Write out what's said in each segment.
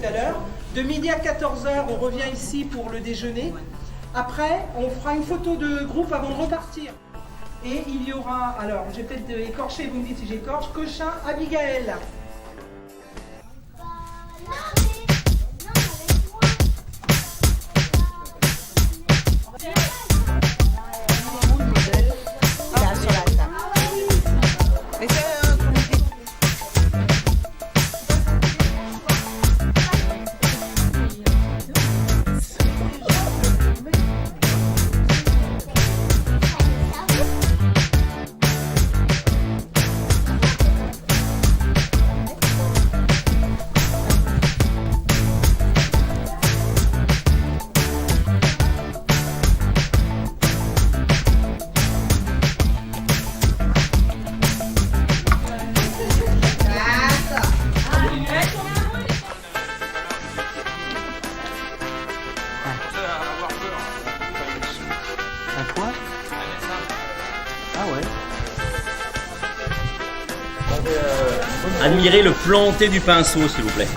à l'heure. De midi à 14 h, on revient ici pour le déjeuner. Après, on fera une photo de groupe avant de repartir. Et il y aura, alors, je vais peut-être écorcher, vous me dites si j'écorche, Cochin, Abigail. Admirez le planté du pinceau, s'il vous plaît.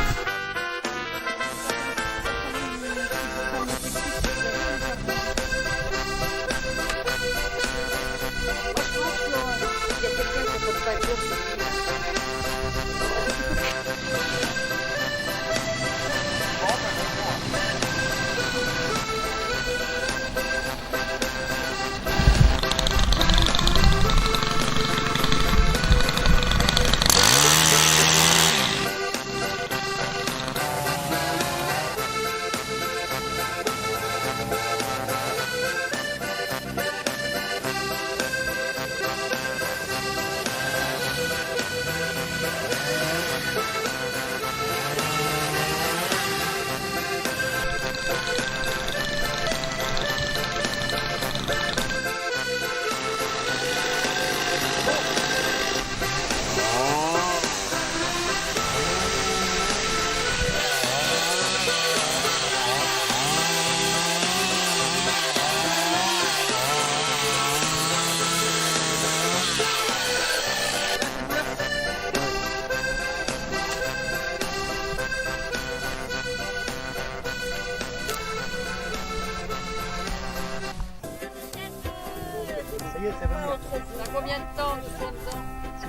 Ça va venir. Ça a combien de temps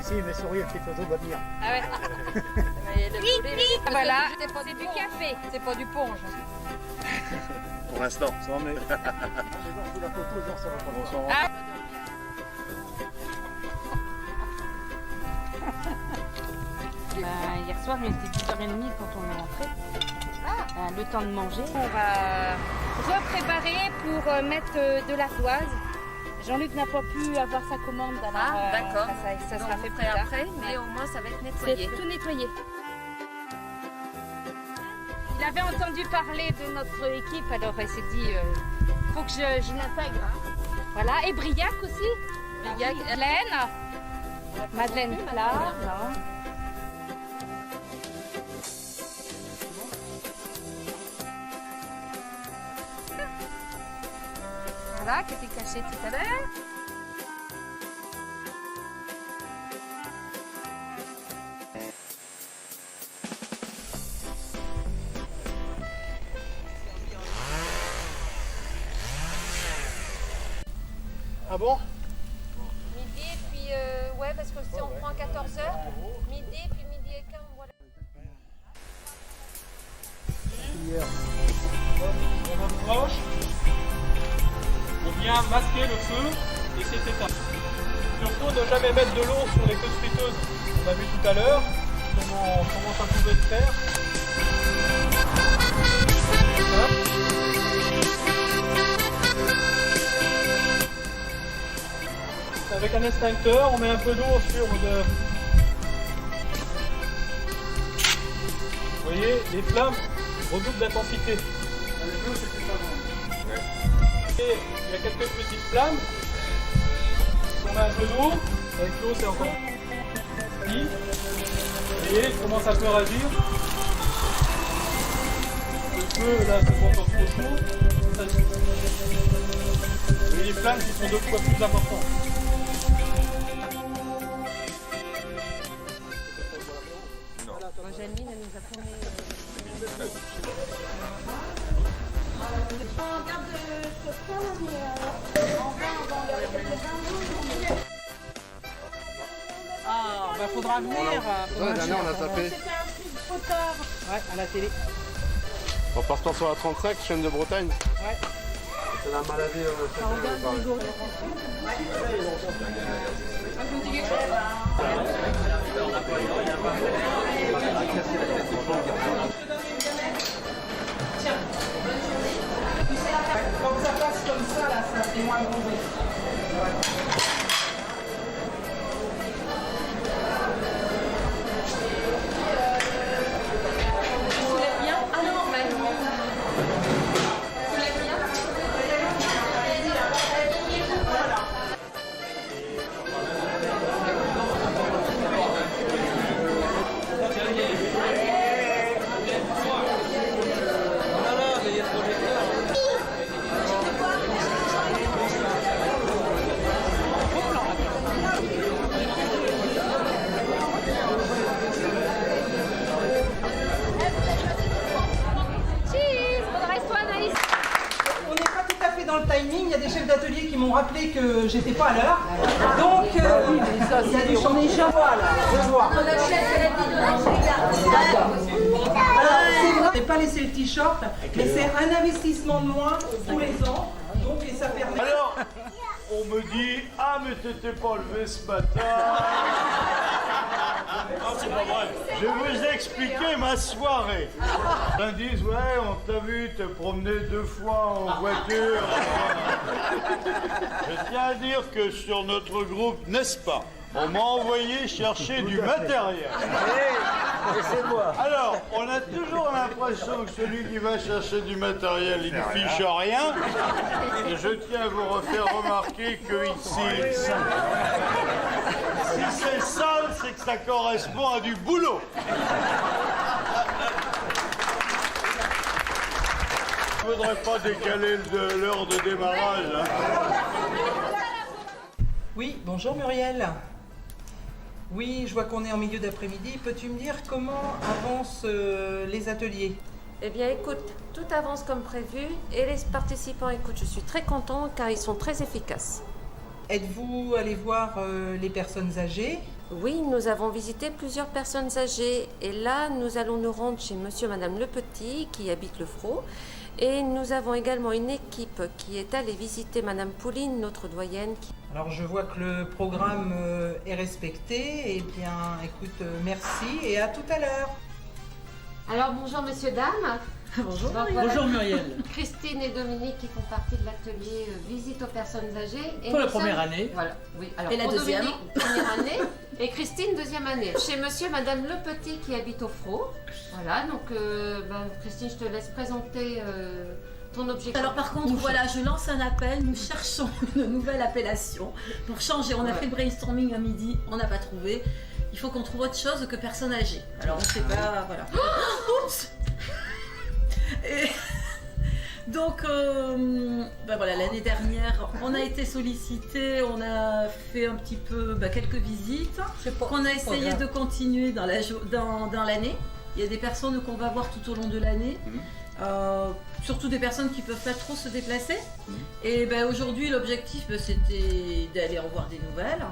Si, mais souris, petit oiseau va venir. Ah ouais. Voilà, c'est du café, c'est pas du ponge. Pour l'instant. Sous la photo, genre, ça va pas. Ah. Hier soir, il était 10h30 quand on est rentré. Le temps de manger. On va repréparer pour mettre de l'ardoise. Jean-Luc n'a pas pu avoir sa commande. Alors, d'accord. Ça sera fait plus tard. tard. Après, mais au moins ça va être nettoyé. C'est tout nettoyé. Il avait entendu parler de notre équipe, alors il s'est dit faut que je l'intègre. Voilà, et Briac aussi. Briac, Madeleine Plat. Voilà, qui était caché tout à l'heure. Ah bon? Midi, puis ouais, parce que si on prend 14 h, midi, puis midi et 15, voilà. On approche, on vient masquer le feu et c'est éteint. Surtout ne jamais mettre de l'eau sur les queues de friteuses. On a vu tout à l'heure comment ça pouvait se faire. Avec un extincteur, on met un peu d'eau sur le... Vous voyez, les flammes redoublent d'intensité. Et il y a quelques petites flammes. On met un peu d'eau, avec l'eau c'est encore... Vous voyez comment ça peut réagir. Le feu là c'est encore trop chaud. Vous voyez les flammes qui sont 2 fois plus importantes. Angeline, elle nous a promis Ah, bah faudra venir. La dernière, on a tapé. C'était un truc trop tard. Ouais, à la télé. On passe pas sur la 35, chaîne de Bretagne. Ouais. C'est la maladie. Tiens. Quand ça passe comme ça, là, ça fait moins bon bruit. Dans le timing, il y a des chefs d'atelier qui m'ont rappelé que j'étais pas à l'heure. Donc, il y a du champ déjà. Voilà, je vois. Alors, c'est pas laisser le t-shirt, mais c'est un investissement de moins tous les ans. Donc, et ça permet. Alors, on me dit, ah mais t'étais pas levé ce matin. Non, c'est pas vrai. Je vais vous expliquer ma soirée. Ils disent, ouais, on t'a vu te promener 2 fois en voiture. Je tiens à dire que sur notre groupe, n'est-ce pas, on m'a envoyé chercher du matériel. Alors, on a toujours l'impression que celui qui va chercher du matériel, il ne fiche rien. Et je tiens à vous refaire remarquer que ici, si c'est sale, c'est que ça correspond à du boulot. Je ne voudrais pas décaler l'heure de démarrage. Hein. Oui, bonjour Muriel. Oui, je vois qu'on est en milieu d'après-midi. Peux-tu me dire comment avancent les ateliers? Eh bien, écoute, tout avance comme prévu et les participants, écoute, je suis très contente car ils sont très efficaces. Êtes-vous allé voir les personnes âgées? Oui, nous avons visité plusieurs personnes âgées et là, nous allons nous rendre chez monsieur et madame Le Petit qui habitent le Frot. Et nous avons également une équipe qui est allée visiter madame Pauline, notre doyenne. Alors, je vois que le programme est respecté. Eh bien, écoute, merci et à tout à l'heure. Alors, bonjour messieurs, dames. Bonjour. Donc, voilà, Bonjour Muriel. Christine et Dominique qui font partie de l'atelier visite aux personnes âgées. Et Pour la nous sommes- première année. Voilà, oui. Alors, Et la pour deuxième. Dominique, première année. Et Christine, deuxième année. Chez monsieur et madame Le Petit qui habitent au Frot. Voilà, donc Christine, je te laisse présenter ton objectif. Alors par contre, voilà, je lance un appel. Nous cherchons une nouvelle appellation pour changer. On a fait le brainstorming à midi, on n'a pas trouvé. Il faut qu'on trouve autre chose que personne âgée. Alors on ne sait pas, voilà. Oups. Et donc, voilà, l'année dernière, on a été sollicité, on a fait un petit peu quelques visites, qu'on a essayé de continuer dans l'année. Il y a des personnes qu'on va voir tout au long de l'année, surtout des personnes qui ne peuvent pas trop se déplacer. Et aujourd'hui, l'objectif, c'était d'aller en voir des nouvelles.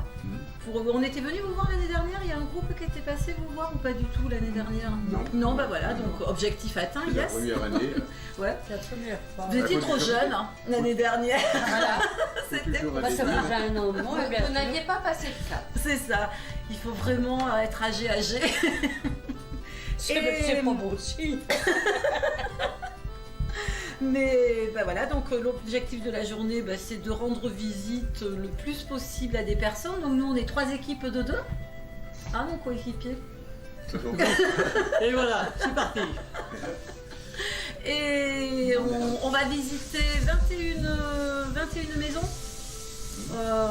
On était venu vous voir l'année dernière, il y a un groupe qui était passé vous voir ou pas du tout l'année dernière? Non, voilà, donc objectif atteint, C'est yes. la première année. Ouais. Vous étiez trop jeune l'année dernière. Voilà. C'était Toujours ça année. fait un an. Vous n'aviez pas passé le cap. C'est ça. Il faut vraiment être âgé. C'est pas beau aussi. Mais voilà, donc l'objectif de la journée, c'est de rendre visite le plus possible à des personnes. Donc nous, on est 3 équipes de 2. Ah, mon coéquipier. Et voilà, c'est parti. Et on va visiter 21 maisons.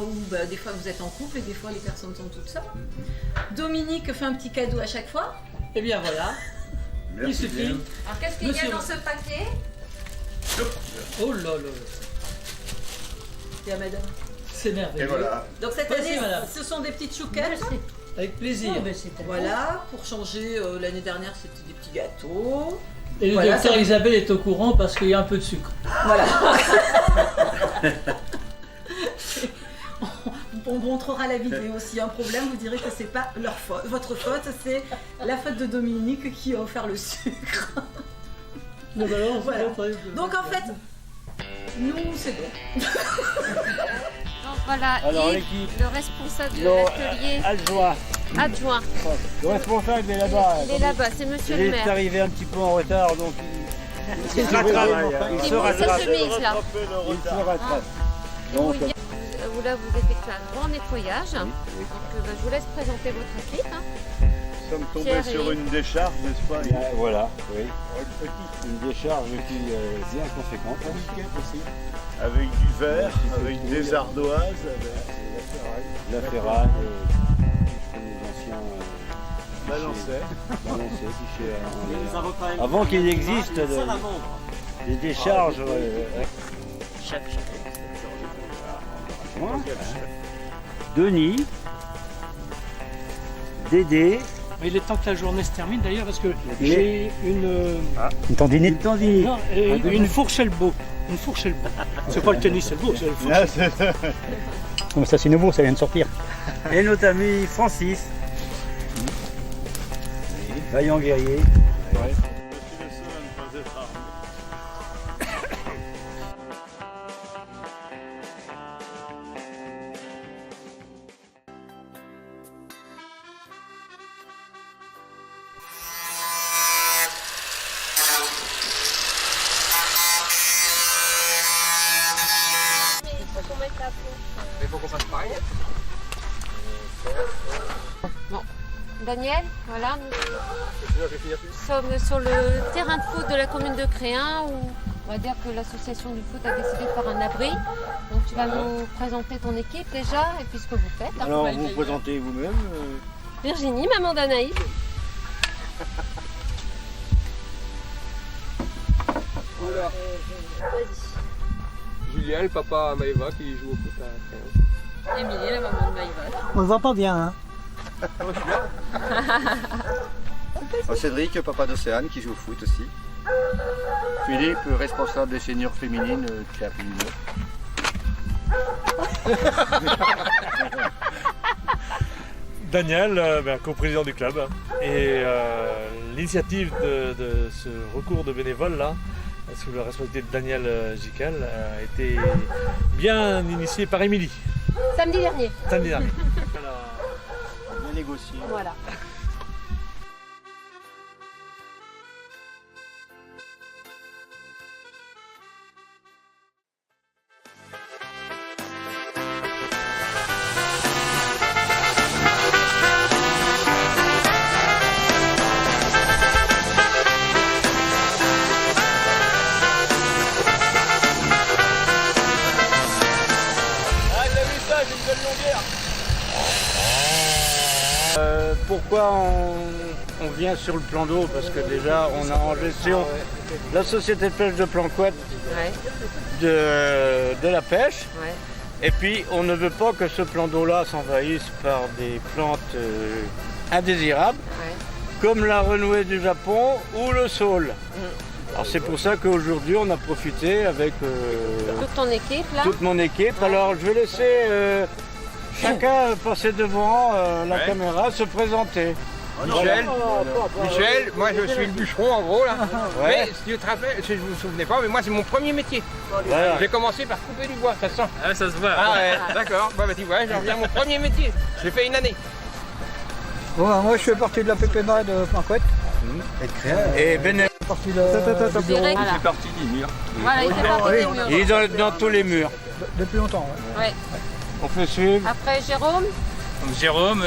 Où des fois vous êtes en couple et des fois les personnes sont toutes seules. Dominique fait un petit cadeau à chaque fois. Et bien voilà. Merci Il suffit. bien. Alors, qu'est-ce qu'il y a Monsieur. dans ce paquet? Oh là là. Et à madame. C'est merveilleux. Et voilà. Donc cette Merci, année, madame. ce sont des petites chouquettes. Avec plaisir. Voilà, pour changer, l'année dernière c'était des petits gâteaux. Et le Voilà, docteur ça- Isabelle est au courant parce qu'il y a un peu de sucre. Voilà. On vous montrera la vidéo. S'il y a un problème, vous direz que c'est pas leur faute, votre faute, c'est la faute de Dominique qui a offert le sucre. Non, bah alors, Voilà. c'est pas très- Donc en fait, nous c'est bon. Donc voilà, Alors, Yves, l'équipe. le responsable de Non, l'atelier adjoint. Le responsable il est là-bas. Il est là-bas, c'est monsieur le Il est maire. arrivé un petit peu en retard, donc il se rattrape. Il Qui se monte sa rattrape. chemise là. Il se rattrape. Et vous, Donc, là, vous effectuez un grand nettoyage. Donc je vous laisse présenter votre équipe. hein. nous sommes tombés Pierre sur et- une décharge, n'est-ce pas Voilà, oui. Une Une décharge qui est bien conséquente. Aussi. avec du verre, avec des ardoises, avec La ferraille, les anciens balancets. fichiers. Avant qu'il existe des décharges. Moi, Denis, Dédé. Il est temps que la journée se termine d'ailleurs parce que j'ai Une tendinite. non, une fourche elbow. Une fourche elbow. C'est pas le tennis elbow, c'est le fourche. Ça c'est nouveau, ça vient de sortir. Et notre ami Francis. Vaillant guerrier. Je suis le seul à ne pas être armé. Daniel, voilà, nous sommes sur le terrain de foot de la commune de Créin où on va dire que l'association du foot a décidé de faire un abri. Donc tu vas nous présenter ton équipe déjà et puis ce que vous faites. hein. Alors vous vous présentez vous-même. Virginie, maman d'Anaïs. Julien, le papa à Maëva qui joue au foot à Créon. Émilie, la maman de Maïva. On ne va pas bien, hein. Cédric, papa d'Océane, qui joue au foot aussi. Philippe, responsable des seniors féminines de Clapinot. Daniel, co-président du club. Et l'initiative de ce recours de bénévoles là, sous la responsabilité de Daniel Gical, a été bien initiée par Émilie. Samedi dernier. Samedi dernier. Bien négocié. Voilà. Ah, t'as vu ça, j'ai une belle longueur. Pourquoi on vient sur le plan d'eau? Parce que déjà on a en gestion la société de pêche de Planquette Ouais, de la pêche. ouais. Et puis on ne veut pas que ce plan d'eau-là s'envahisse par des plantes indésirables, Ouais. comme la renouée du Japon ou le saule. Alors c'est pour ça qu'aujourd'hui on a profité avec Toute ton équipe là. toute mon équipe. Alors je vais laisser chacun passer devant la caméra, se présenter. Michel, moi je suis le bûcheron en gros là. Mais si tu te rappelles, si vous vous souvenez pas, mais moi c'est mon premier métier. Voilà. J'ai commencé par couper du bois, ça se sent. Ah, ça se voit. Ah ouais, d'accord. Bah tu vois, j'en reviens à mon premier métier. J'ai fait une année. Bon, moi je fais partie de la PPMA de Planquette. Et bénévole. Partie Direct. C'est parti du mur. Voilà, il fait partie des murs. Il est dans tous les murs. depuis longtemps. Ouais. On peut suivre. Après Jérôme, Donc, Jérôme,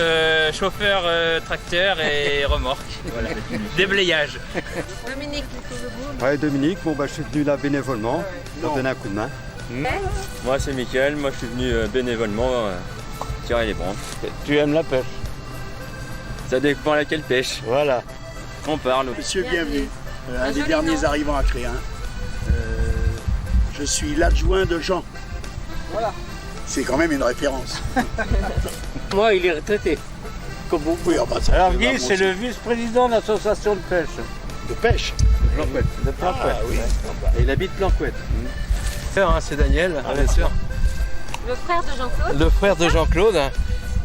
chauffeur tracteur et remorque. Voilà. Déblayage. Dominique, Ouais, Dominique, bon, je suis venu là bénévolement pour donner un coup de main. Moi, c'est Mickaël. Moi, je suis venu bénévolement tirer les branches. Tu aimes la pêche. Ça dépend à laquelle pêche. Voilà. On parle. Monsieur, Bienvenue. bienvenue. Un des joli derniers nom. arrivants à Créin. Je suis l'adjoint de Jean. Voilà. C'est quand même une référence. Moi, il est retraité. comme vous pouvez. Alors Guy, c'est le vice-président de l'association de pêche. De pêche. De Planquette. Ah oui. Et il habite Planquette. C'est Daniel, bien sûr. Le frère de Jean-Claude. Le frère de Jean-Claude.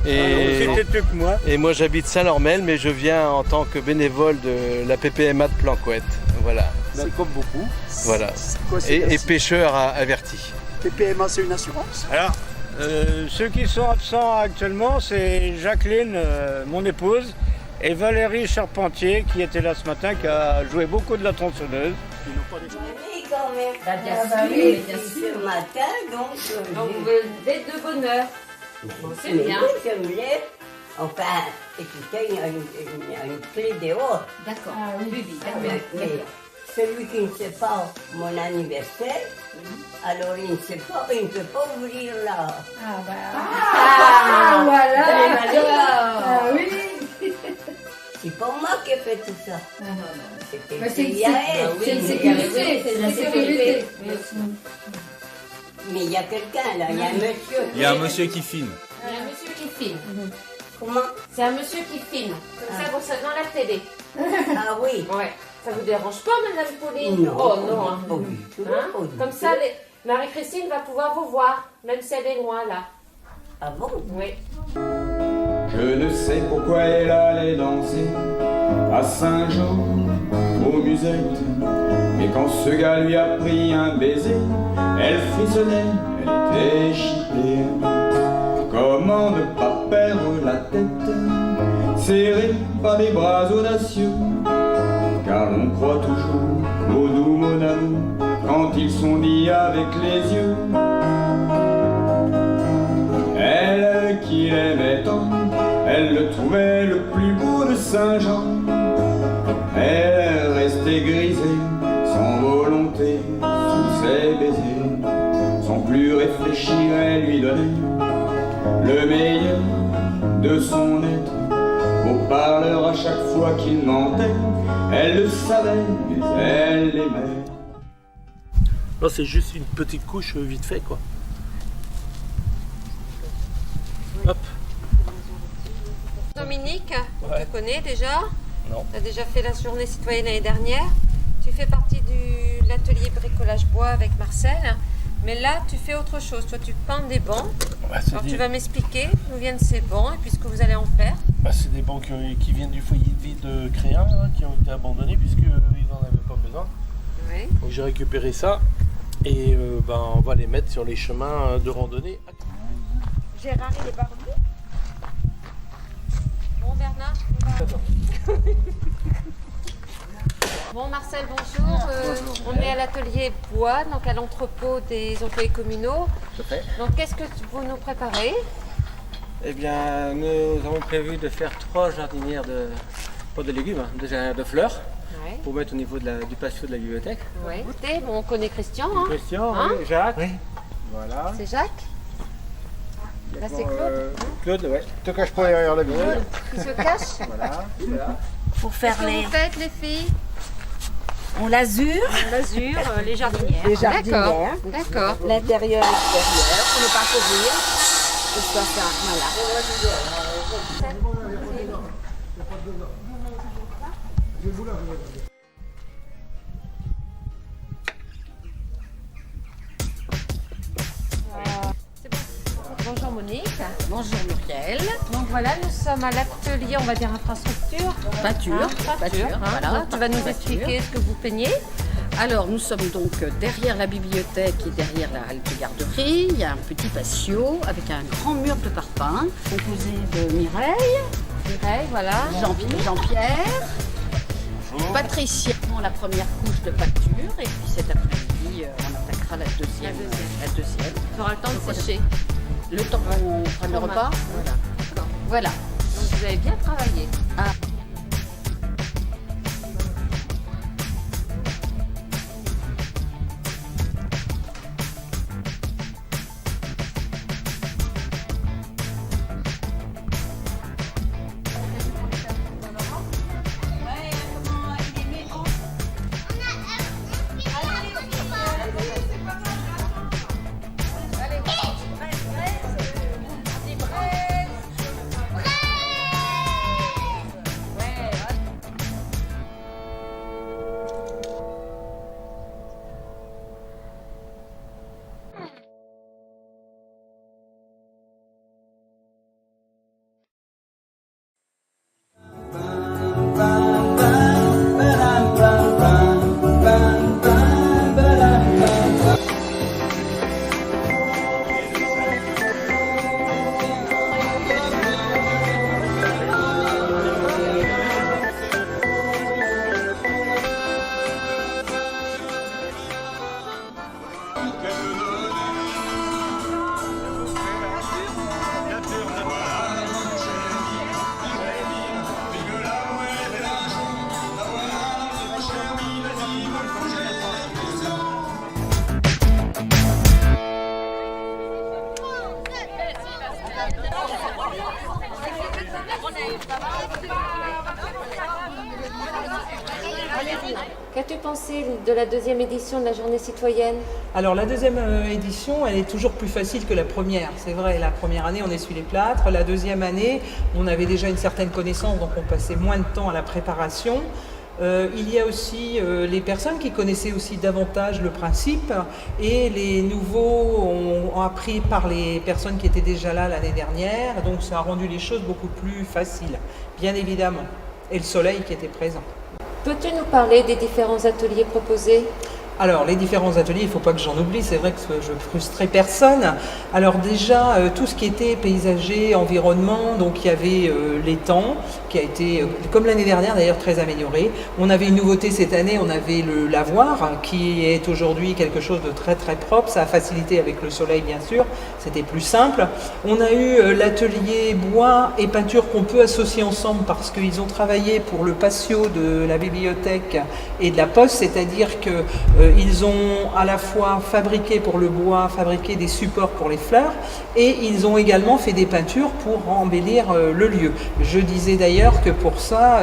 C'était plus que moi. Et moi j'habite Saint-Lormel, mais je viens en tant que bénévole de la PPMA de Planquette. Voilà. C'est comme beaucoup. Voilà. Quoi, Et pêcheur averti. PPMA, c'est une assurance? Alors, ceux qui sont absents actuellement, c'est Jacqueline, mon épouse, et Valérie Charpentier, qui était là ce matin, qui a joué beaucoup de la tronçonneuse. Oui, quand même. Bah, bien sûr, oui, bien sûr. ce matin, donc Donc vous êtes de bonne heure. Bon, c'est bien. Oui, je me lève. Enfin, écoutez, il y a une clé dehors. D'accord. Ah, oui, Mais celui qui ne sait pas mon anniversaire, alors il ne sait pas, il ne peut pas ouvrir là. Voilà. Ah oui. C'est pas moi qui ai fait tout ça. C'est une sécurité. C'est la sécurité. Mais il y a quelqu'un là, il y a un monsieur. Il y a un monsieur qui filme. Il y a un monsieur qui filme. Comment? C'est un monsieur qui filme. Comme ça, vous savez, dans la télé. Ah oui. Ouais. Ça vous dérange pas, Madame Pauline? Non. Oh non. Hein. Pas du tout. Comme ça, Marie-Christine va pouvoir vous voir, même si elle est loin là. Ah bon? Oui. Je ne sais pourquoi elle allait danser à Saint-Jean, aux musettes. Mais quand ce gars lui a pris un baiser, elle frissonnait, elle était chippée. Comment ne pas perdre la tête, serrée par des bras audacieux? Car on croit toujours nos doux mon amour quand ils sont dits avec les yeux. Elle qui l'aimait tant, elle le trouvait le plus beau de Saint-Jean. Elle restait grisée, sans volonté, sous ses baisers. Sans plus réfléchir, elle lui donnait le meilleur de son être. Au parleur à chaque fois qu'il mentait, elle le savait, mais elle l'aimait. Là, c'est juste une petite couche vite fait, quoi. Hop. Dominique, tu connais déjà? Non. Tu as déjà fait la journée citoyenne l'année dernière. Tu fais partie de l'atelier bricolage bois avec Marcel. Mais là, tu fais autre chose. Toi, tu peins des bancs. Alors, tu vas m'expliquer d'où viennent ces bancs et puis ce que vous allez en faire. C'est des bancs qui viennent du foyer de vie de Créin, hein, qui ont été abandonnés puisqu'ils n'en avaient pas besoin. Oui. Donc j'ai récupéré ça et on va les mettre sur les chemins de randonnée. Gérard, il est barbu. Bon, Bernard, Bon, Marcel, bonjour. On est à l'atelier bois, donc à l'entrepôt des employés communaux. Tout à fait. Donc, qu'est-ce que vous nous préparez? Eh bien, nous avons prévu de faire 3 jardinières pas de légumes, déjà de fleurs, pour mettre au niveau du patio de la bibliothèque. Oui. Écoutez, bon, on connaît Christian. Hein? Christian, Hein? oui, Jacques. Oui. Voilà. C'est Jacques? Là, c'est Claude. Claude, oui. Te cache pas derrière la vitre. Qui se cache? Voilà. Pour faire Qu'est-ce que les... vous faites, les filles? On l'azur. On l'azure, les jardinières. Les jardinières. D'accord. L'intérieur, l'extérieur, pour ne pas couvrir. Et ça, voilà. Bonjour Monique. Bonjour Muriel. Donc voilà, nous sommes à l'atelier, on va dire infrastructure. Peinture. Peinture, hein. Voilà. Donc, tu vas nous expliquer ce que vous peignez. Alors, nous sommes donc derrière la bibliothèque et derrière la halte garderie. Il y a un petit patio avec un grand mur de parpaing composé de Mireille. Mireille, voilà. Jean-Pierre. Patricia, la première couche de peinture. Et puis cet après-midi, on attaquera la deuxième. Tu auras le temps de sécher. Le temps qu'on prenne le repas. Voilà. Voilà. Donc vous avez bien travaillé. Ah. Qu'as-tu pensé de la deuxième édition de la journée citoyenne? Alors la deuxième édition, elle est toujours plus facile que la première. C'est vrai, la première année, on essuie les plâtres. La deuxième année, on avait déjà une certaine connaissance, donc on passait moins de temps à la préparation. Il y a aussi les personnes qui connaissaient aussi davantage le principe et les nouveaux ont appris par les personnes qui étaient déjà là l'année dernière. Donc ça a rendu les choses beaucoup plus faciles, bien évidemment. Et le soleil qui était présent. Peux-tu nous parler des différents ateliers proposés? Alors, les différents ateliers, il ne faut pas que j'en oublie, c'est vrai que je frustrais personne. Alors déjà, tout ce qui était paysager, environnement, donc il y avait l'étang, qui a été, comme l'année dernière d'ailleurs, très amélioré. On avait une nouveauté cette année, on avait le lavoir, qui est aujourd'hui quelque chose de très très propre. Ça a facilité avec le soleil, bien sûr, c'était plus simple. On a eu l'atelier bois et peinture qu'on peut associer ensemble parce qu'ils ont travaillé pour le patio de la bibliothèque et de la poste, c'est-à-dire que ils ont à la fois fabriqué pour le bois, fabriqué des supports pour les fleurs et ils ont également fait des peintures pour embellir le lieu. Je disais d'ailleurs que pour ça,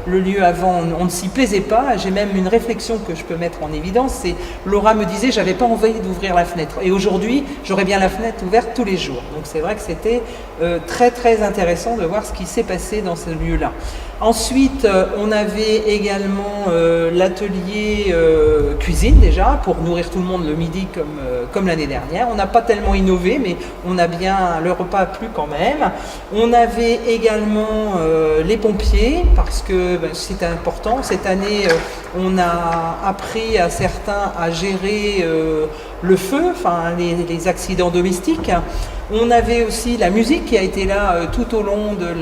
le lieu avant, on ne s'y plaisait pas. J'ai même une réflexion que je peux mettre en évidence, c'est Laura me disait j'avais pas envie d'ouvrir la fenêtre et aujourd'hui j'aurais bien la fenêtre ouverte tous les jours. Donc c'est vrai que c'était très très intéressant de voir ce qui s'est passé dans ce lieu-là. Ensuite, on avait également l'atelier cuisine déjà, pour nourrir tout le monde le midi comme l'année dernière. On n'a pas tellement innové, mais le repas a plu quand même. On avait également les pompiers, parce que c'est important. Cette année, on a appris à certains à gérer le feu, enfin les accidents domestiques. On avait aussi la musique qui a été là tout au long de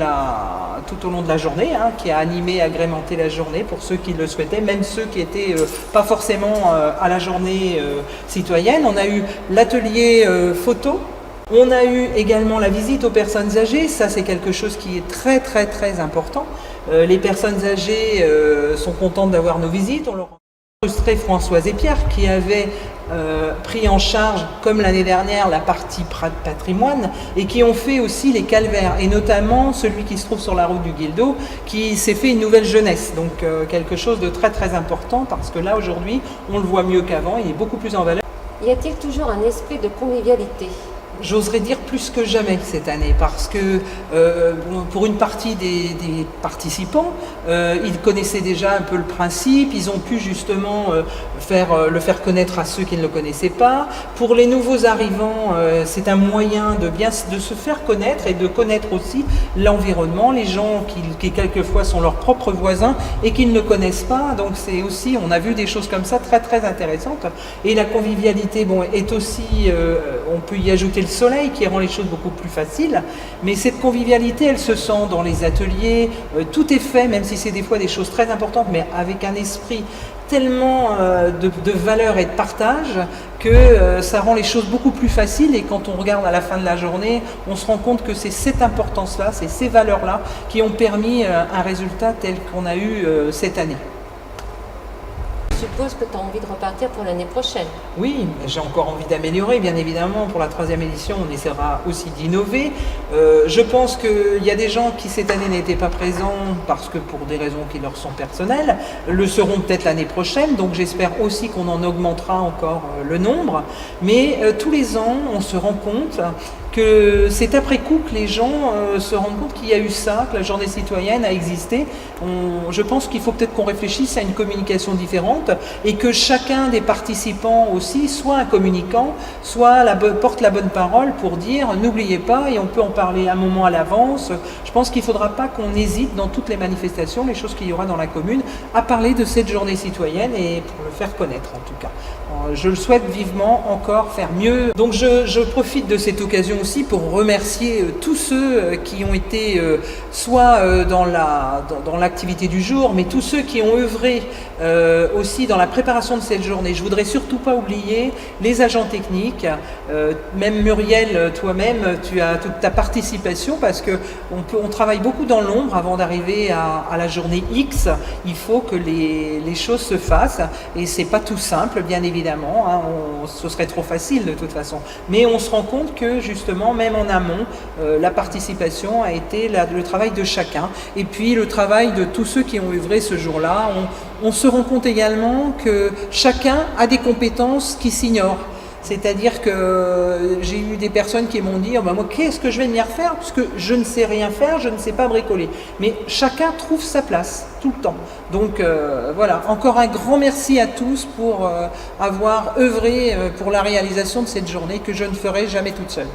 la journée, hein, qui a animé, agrémenté la journée pour ceux qui le souhaitaient, même ceux qui n'étaient pas forcément à la journée citoyenne. On a eu l'atelier photo. On a eu également la visite aux personnes âgées. Ça, c'est quelque chose qui est très très très important. Les personnes âgées sont contentes d'avoir nos visites. On leur a illustré Françoise et Pierre qui avaient pris en charge, comme l'année dernière, la partie patrimoine et qui ont fait aussi les calvaires, et notamment celui qui se trouve sur la route du Guildo, qui s'est fait une nouvelle jeunesse. Donc quelque chose de très très important parce que là aujourd'hui, on le voit mieux qu'avant, il est beaucoup plus en valeur. Y a-t-il toujours un esprit de convivialité? J'oserais dire plus que jamais cette année parce que pour une partie des participants, ils connaissaient déjà un peu le principe, ils ont pu justement le faire connaître à ceux qui ne le connaissaient pas. Pour les nouveaux arrivants, c'est un moyen de se faire connaître et de connaître aussi l'environnement, les gens qui quelquefois sont leurs propres voisins et qui ne le connaissent pas. Donc c'est aussi, on a vu des choses comme ça très très intéressantes. Et la convivialité, est aussi, on peut y ajouter le soleil qui rend les choses beaucoup plus faciles, mais cette convivialité elle se sent dans les ateliers, tout est fait, même si c'est des fois des choses très importantes, mais avec un esprit tellement de valeur et de partage que ça rend les choses beaucoup plus faciles, et quand on regarde à la fin de la journée, on se rend compte que c'est cette importance-là, c'est ces valeurs-là qui ont permis un résultat tel qu'on a eu cette année. Je suppose que tu as envie de repartir pour l'année prochaine. Oui, j'ai encore envie d'améliorer, bien évidemment. Pour la 3e édition, on essaiera aussi d'innover. Je pense qu'il y a des gens qui cette année n'étaient pas présents parce que pour des raisons qui leur sont personnelles, le seront peut-être l'année prochaine. Donc j'espère aussi qu'on en augmentera encore le nombre. Mais tous les ans, on se rend compte que c'est après coup que les gens se rendent compte qu'il y a eu ça, que la journée citoyenne a existé. Je pense qu'il faut peut-être qu'on réfléchisse à une communication différente et que chacun des participants aussi soit un communicant, soit porte la bonne parole pour dire n'oubliez pas, et on peut en parler un moment à l'avance. Je pense qu'il ne faudra pas qu'on hésite dans toutes les manifestations, les choses qu'il y aura dans la commune, à parler de cette journée citoyenne et pour le faire connaître en tout cas. Je le souhaite vivement encore faire mieux. Donc je profite de cette occasion aussi pour remercier tous ceux qui ont été soit dans l'activité du jour, mais tous ceux qui ont œuvré aussi dans la préparation de cette journée. Je voudrais surtout pas oublier les agents techniques, même Muriel, toi-même, tu as toute ta participation parce que on travaille beaucoup dans l'ombre avant d'arriver à la journée X. Il faut que les choses se fassent et c'est pas tout simple, bien évidemment. Hein, ce serait trop facile de toute façon. Mais on se rend compte que justement simplement, même en amont, la participation a été le travail de chacun. Et puis le travail de tous ceux qui ont œuvré ce jour-là. On se rend compte également que chacun a des compétences qui s'ignorent. C'est-à-dire que j'ai eu des personnes qui m'ont dit moi qu'est-ce que je vais venir faire puisque je ne sais rien faire, je ne sais pas bricoler. Mais chacun trouve sa place tout le temps. Donc voilà, encore un grand merci à tous pour avoir œuvré pour la réalisation de cette journée que je ne ferai jamais toute seule.